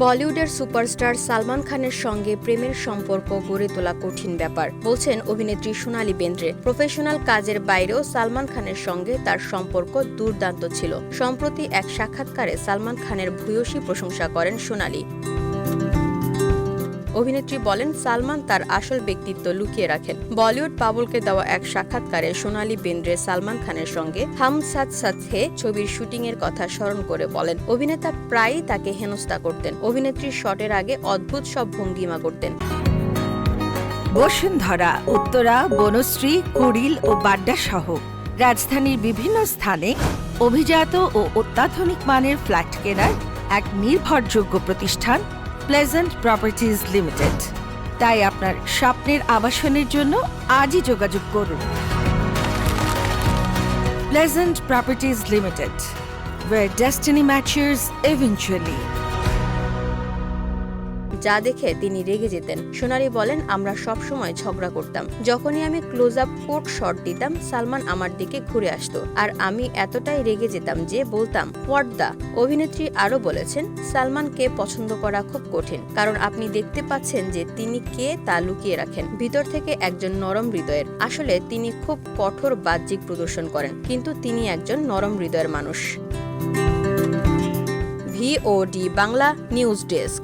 বলিউডের সুপারস্টার সালমান খানের সঙ্গে প্রেমের সম্পর্ক গড়ে তোলা কঠিন ব্যাপার, বলছেন অভিনেত্রী সোনালী বেন্দ্রে। প্রফেশনাল কাজের বাইরেও সালমান খানের সঙ্গে তার সম্পর্ক দুর্দান্ত ছিল। সম্প্রতি এক সাক্ষাৎকারে সালমান খানের ভূয়সী প্রশংসা করেন সোনালী। অভিনেত্রী বলেন, সালমান তার আসল ব্যক্তিত্ব লুকিয়ে রাখেন। বলিউড বাবুলকে দেওয়া এক সাক্ষাৎকারে সোনালী বেন্দ্রে সালমান খানের সঙ্গে হাম সাথ সাথ হে ছবির শুটিংয়ের কথা স্মরণ করে বলেন, অভিনেতা প্রায়ই তাকে হেনস্থা করতেন। অভিনেত্রীর শটের আগে অদ্ভুত সব ভঙ্গিমা করতেন। বসুন্ধরা, উত্তরা, বনশ্রী, কুড়িল ও বাড্ডা সহ রাজধানীর বিভিন্ন স্থানে অভিজাত ও অত্যাধুনিক মানের ফ্ল্যাট কেনার এক নির্ভরযোগ্য প্রতিষ্ঠান প্লেজেন্ট প্রপার্টিজ লিমিটেড। তাই আপনার স্বপ্নের আবাসনের জন্য আজই যোগাযোগ করুন। Pleasant properties limited, where destiny matches eventually. যা দেখে তিনি রেগে যেতেন। সোনালী বলেন, আমরা সবসময় ঝগড়া করতাম। যখনই আমি ক্লোজ আপ কোট শট দিতাম, সালমান আমার দিকে ঘুরে আসতো আর আমি এতটাই রেগে যেতাম যে বলতাম, হোয়াট দা। অভিনেত্রী আরো বলেছেন, সালমানকে পছন্দ করা খুব কঠিন, কারণ আপনি দেখতে পাচ্ছেন যে তিনি কে তা লুকিয়ে রাখেন। ভিতর থেকে একজন নরম হৃদয়ের। আসলে তিনি খুব কঠোর বাহ্যিক প্রদর্শন করেন, কিন্তু তিনি একজন নরম হৃদয়ের মানুষ। VOD Bangla news desk.